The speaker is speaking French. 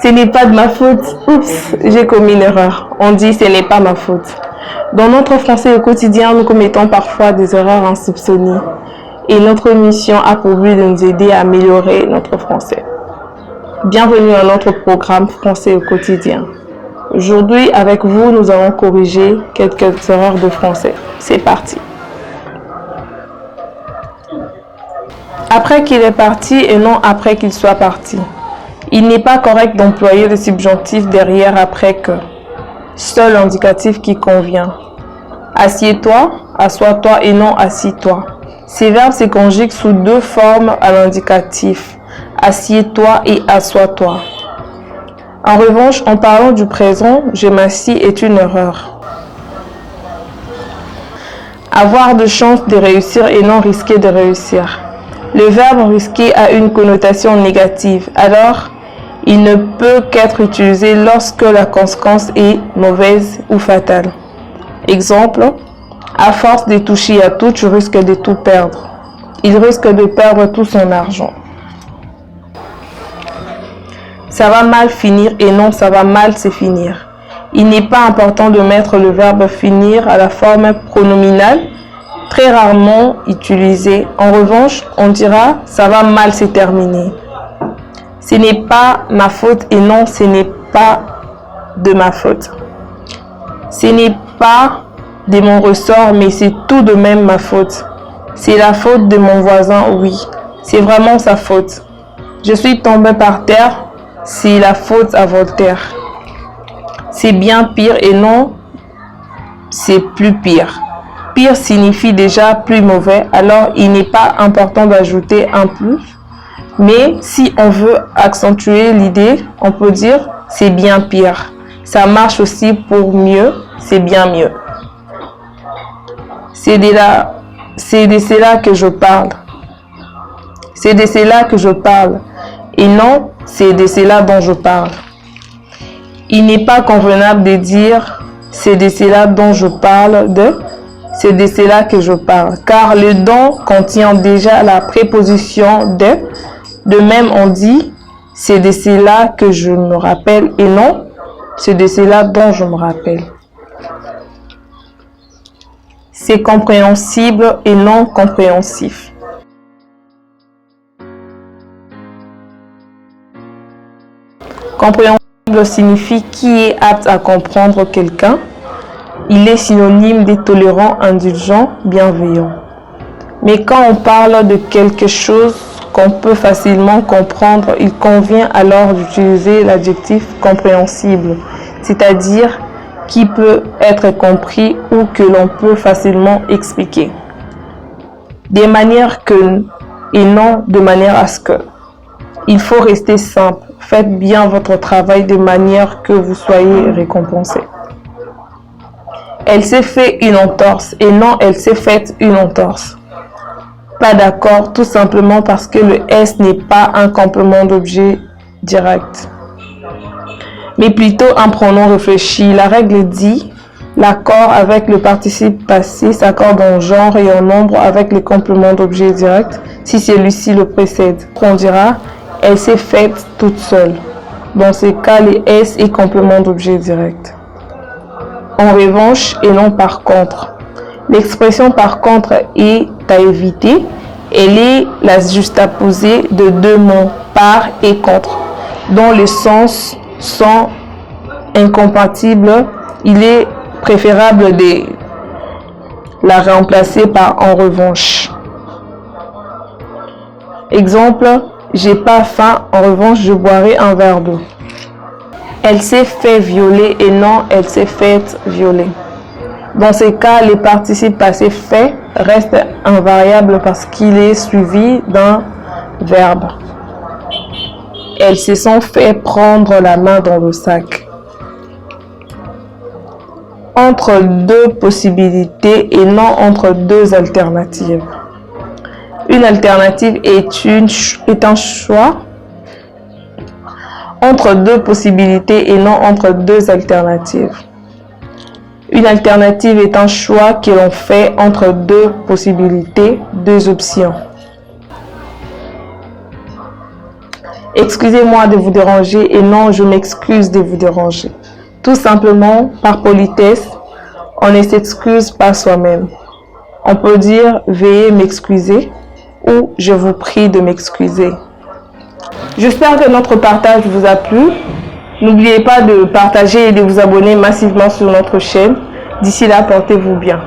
Ce n'est pas de ma faute. Oups, j'ai commis une erreur. On dit ce n'est pas ma faute. Dans notre français au quotidien, nous commettons parfois des erreurs insoupçonnées. Et notre mission a pour but de nous aider à améliorer notre français. Bienvenue à notre programme Français au quotidien. Aujourd'hui, avec vous, nous allons corriger quelques erreurs de français. C'est parti. Après qu'il est parti et non après qu'il soit parti. Il n'est pas correct d'employer le subjonctif derrière après que. Seul l'indicatif qui convient. Assieds-toi, assois-toi et non assis-toi. Ces verbes se conjuguent sous deux formes à l'indicatif. Assieds-toi et assois-toi. En revanche, en parlant du présent, je m'assis est une erreur. Avoir de chance de réussir et non risquer de réussir. Le verbe risquer a une connotation négative, alors il ne peut qu'être utilisé lorsque la conséquence est mauvaise ou fatale. Exemple, à force de toucher à tout, tu risques de tout perdre. Il risque de perdre tout son argent. Ça va mal finir et non ça va mal se finir. Il n'est pas important de mettre le verbe finir à la forme pronominale, très rarement utilisé. En revanche, on dira ça va mal se terminer. Ce n'est pas ma faute et non ce n'est pas de ma faute. Ce n'est pas de mon ressort mais c'est tout de même ma faute. C'est la faute de mon voisin, oui. C'est vraiment sa faute. Je suis tombé par terre. C'est la faute à Voltaire. C'est bien pire et non, c'est plus pire. Pire signifie déjà plus mauvais, alors il n'est pas important d'ajouter un plus. Mais si on veut accentuer l'idée, on peut dire c'est bien pire. Ça marche aussi pour mieux, c'est bien mieux. C'est de cela que je parle. C'est de cela que je parle. Et non, c'est de cela dont je parle. Il n'est pas convenable de dire c'est de cela dont je parle c'est de cela que je parle. Car le dont contient déjà la préposition de. De même, on dit c'est de cela que je me rappelle et non, c'est de cela dont je me rappelle. C'est compréhensible et non compréhensif. Compréhensible signifie qui est apte à comprendre quelqu'un. Il est synonyme de tolérant, indulgent, bienveillant. Mais quand on parle de quelque chose qu'on peut facilement comprendre, il convient alors d'utiliser l'adjectif compréhensible, c'est-à-dire qui peut être compris ou que l'on peut facilement expliquer. De manière que et non de manière à ce que. Il faut rester simple. Faites bien votre travail de manière que vous soyez récompensé. Elle s'est fait une entorse et non elle s'est faite une entorse. Pas d'accord, tout simplement parce que le S n'est pas un complément d'objet direct, mais plutôt un pronom réfléchi. La règle dit l'accord avec le participe passé s'accorde en genre et en nombre avec le complément d'objet direct si celui-ci le précède. On dira elle s'est faite toute seule. Dans ce cas, le S est complément d'objet direct. En revanche et non par contre. L'expression par contre est à éviter. Elle est la juxtaposée de deux mots, par et contre, dont les sens sont incompatibles. Il est préférable de la remplacer par en revanche. Exemple, j'ai pas faim, en revanche je boirai un verre d'eau. Elle s'est fait violer et non elle s'est faite violer. Dans ces cas, les participes passés faits restent invariables parce qu'il est suivi d'un verbe. Elles se sont fait prendre la main dans le sac. Entre deux possibilités et non entre deux alternatives. Une alternative est un choix entre deux possibilités et non entre deux alternatives. Une alternative est un choix que l'on fait entre deux possibilités, deux options. Excusez-moi de vous déranger et non, je m'excuse de vous déranger. Tout simplement, par politesse, on ne s'excuse pas soi-même. On peut dire « Veuillez m'excuser » ou « Je vous prie de m'excuser ». J'espère que notre partage vous a plu. N'oubliez pas de partager et de vous abonner massivement sur notre chaîne. D'ici là, portez-vous bien.